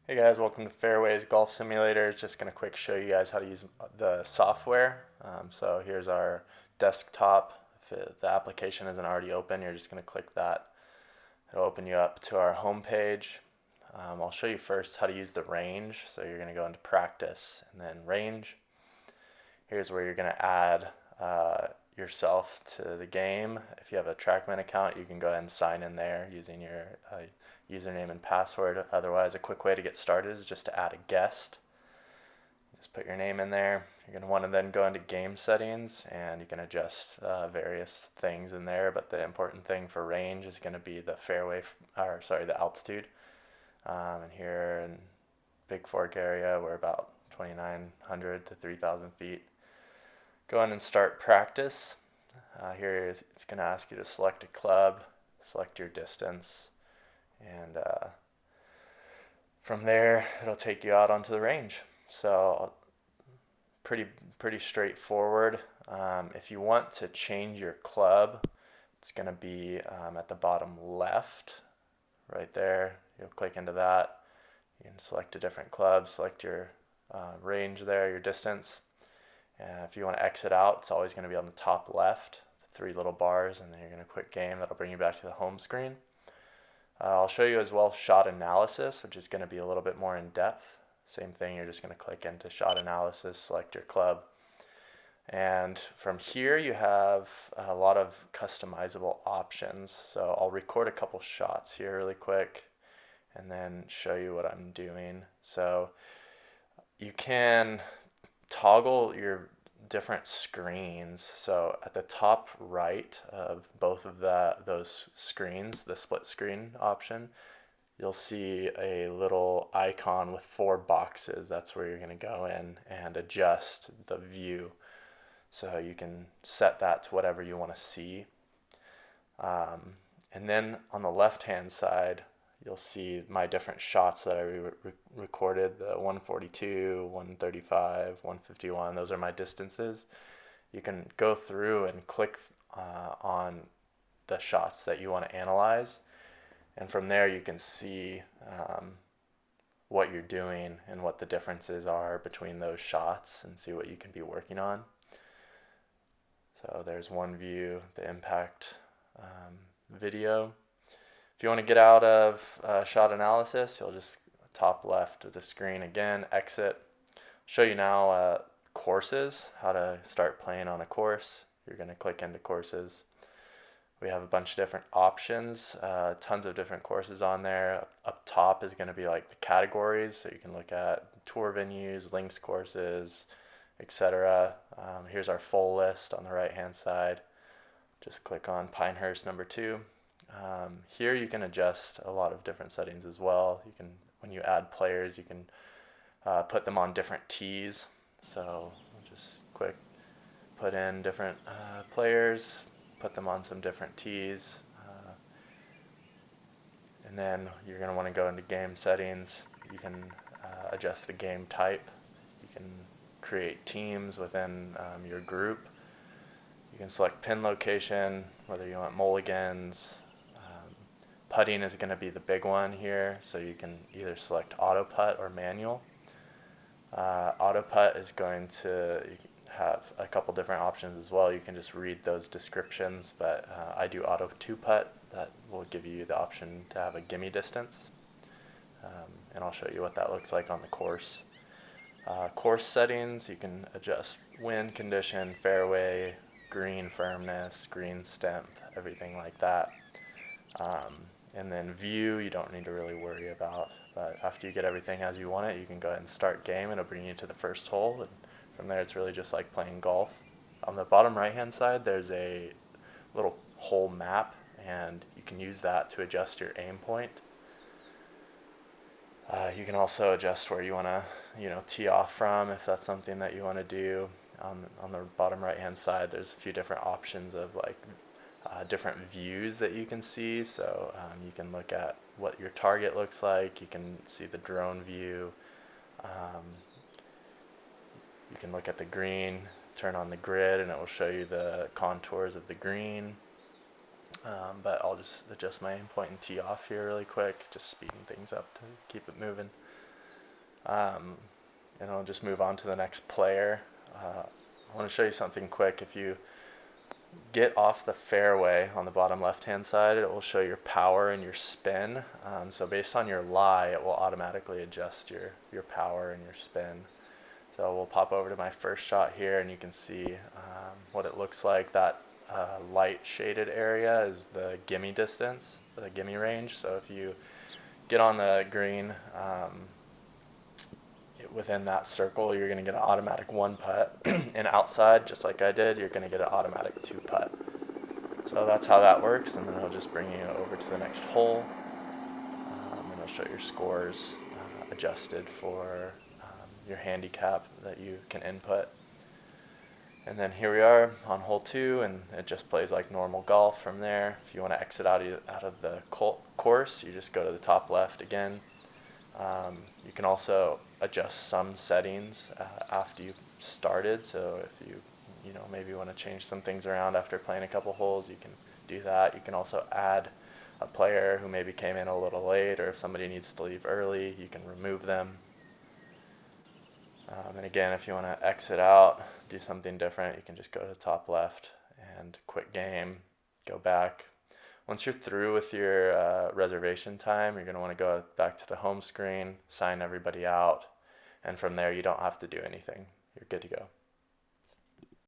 Hey guys, welcome to Fairways Golf Simulator. Just going to quick show you guys how to use the software. So here's our desktop. The application isn't already open, you're just going to click that. It'll open you up to our home page. I'll show you first how to use the range. So you're going to go into practice and then range. Here's where you're going to add yourself to the game. If you have a TrackMan account, you can go ahead and sign in there using your username and password. Otherwise, a quick way to get started is just to add a guest. Just put your name in there. You're going to want to then go into game settings and you can adjust various things in there, but the important thing for range is going to be the the altitude. And here in Big Fork area, we're about 2,900 to 3,000 feet. Go in and start practice. Here it's going to ask you to select a club, select your distance, and from there it'll take you out onto the range. So pretty straightforward. If you want to change your club, it's going to be at the bottom left, right there. You'll click into that. You can select a different club, select your range there, your distance. If you want to exit out, it's always going to be on the top left, the three little bars, and then you're going to quit game. That'll bring you back to the home screen. I'll show you as well shot analysis, which is going to be a little bit more in depth. Same thing, you're just going to click into shot analysis, select your club. And from here you have a lot of customizable options. So I'll record a couple shots here really quick and then show you what I'm doing. So you can toggle your different screens. So at the top right of both of those screens, the split screen option, you'll see a little icon with 4 boxes. That's where you're going to go in and adjust the view. So you can set that to whatever you want to see. And then on the left hand side, you'll see my different shots that I recorded, the 142, 135, 151. Those are my distances. You can go through and click on the shots that you want to analyze. And from there you can see what you're doing and what the differences are between those shots and see what you can be working on. So there's one view, the impact video. If you want to get out of shot analysis, you'll just top left of the screen again, exit. Show you now courses, how to start playing on a course. You're going to click into courses. We have a bunch of different options, tons of different courses on there. Up top is going to be like the categories, so you can look at tour venues, links courses, etc. Here's our full list on the right hand side. Just click on Pinehurst number 2. Here you can adjust a lot of different settings as well. You can, when you add players, you can put them on different tees. So just quick put in different players, put them on some different tees, and then you're going to want to go into game settings. You can adjust the game type. You can create teams within your group. You can select pin location, whether you want mulligans. Putting is going to be the big one here, so you can either select auto putt or manual. Auto putt is going to have a couple different options as well. You can just read those descriptions, but I do auto 2 putt. That will give you the option to have a gimme distance, and I'll show you what that looks like on the course. Course settings, you can adjust wind condition, fairway, green firmness, green stemp, everything like that. And then view, you don't need to really worry about, but after you get everything as you want it, you can go ahead and start game, and it'll bring you to the first hole, and from there it's really just like playing golf. On the bottom right hand side, there's a little hole map, and you can use that to adjust your aim point. You can also adjust where you want to, tee off from, if that's something that you want to do. On the bottom right hand side, there's a few different options of like different views that you can see. So you can look at what your target looks like. You can see the drone view. You can look at the green, turn on the grid, and it will show you the contours of the green. But I'll just adjust my aim point and tee off here really quick, just speeding things up to keep it moving. And I'll just move on to the next player. I want to show you something quick. If you get off the fairway on the bottom left hand side, it will show your power and your spin. So based on your lie, it will automatically adjust your power and your spin. So we'll pop over to my first shot here, and you can see what it looks like. That light shaded area is the gimme distance, the gimme range. So if you get on the green within that circle, you're going to get an automatic 1 putt. And outside, just like I did, you're going to get an automatic 2 putt. So that's how that works, and then it'll just bring you over to the next hole, and it'll show your scores adjusted for your handicap that you can input. And then here we are on hole 2, and it just plays like normal golf from there. If you want to exit out of the course, you just go to the top left again. You can also adjust some settings after you started. So if you maybe want to change some things around after playing a couple holes, you can do that. You can also add a player who maybe came in a little late, or if somebody needs to leave early, you can remove them. And again, if you want to exit out, do something different, you can just go to the top left and quit game, go back. Once you're through with your reservation time, you're going to want to go back to the home screen, sign everybody out, and from there you don't have to do anything. You're good to go.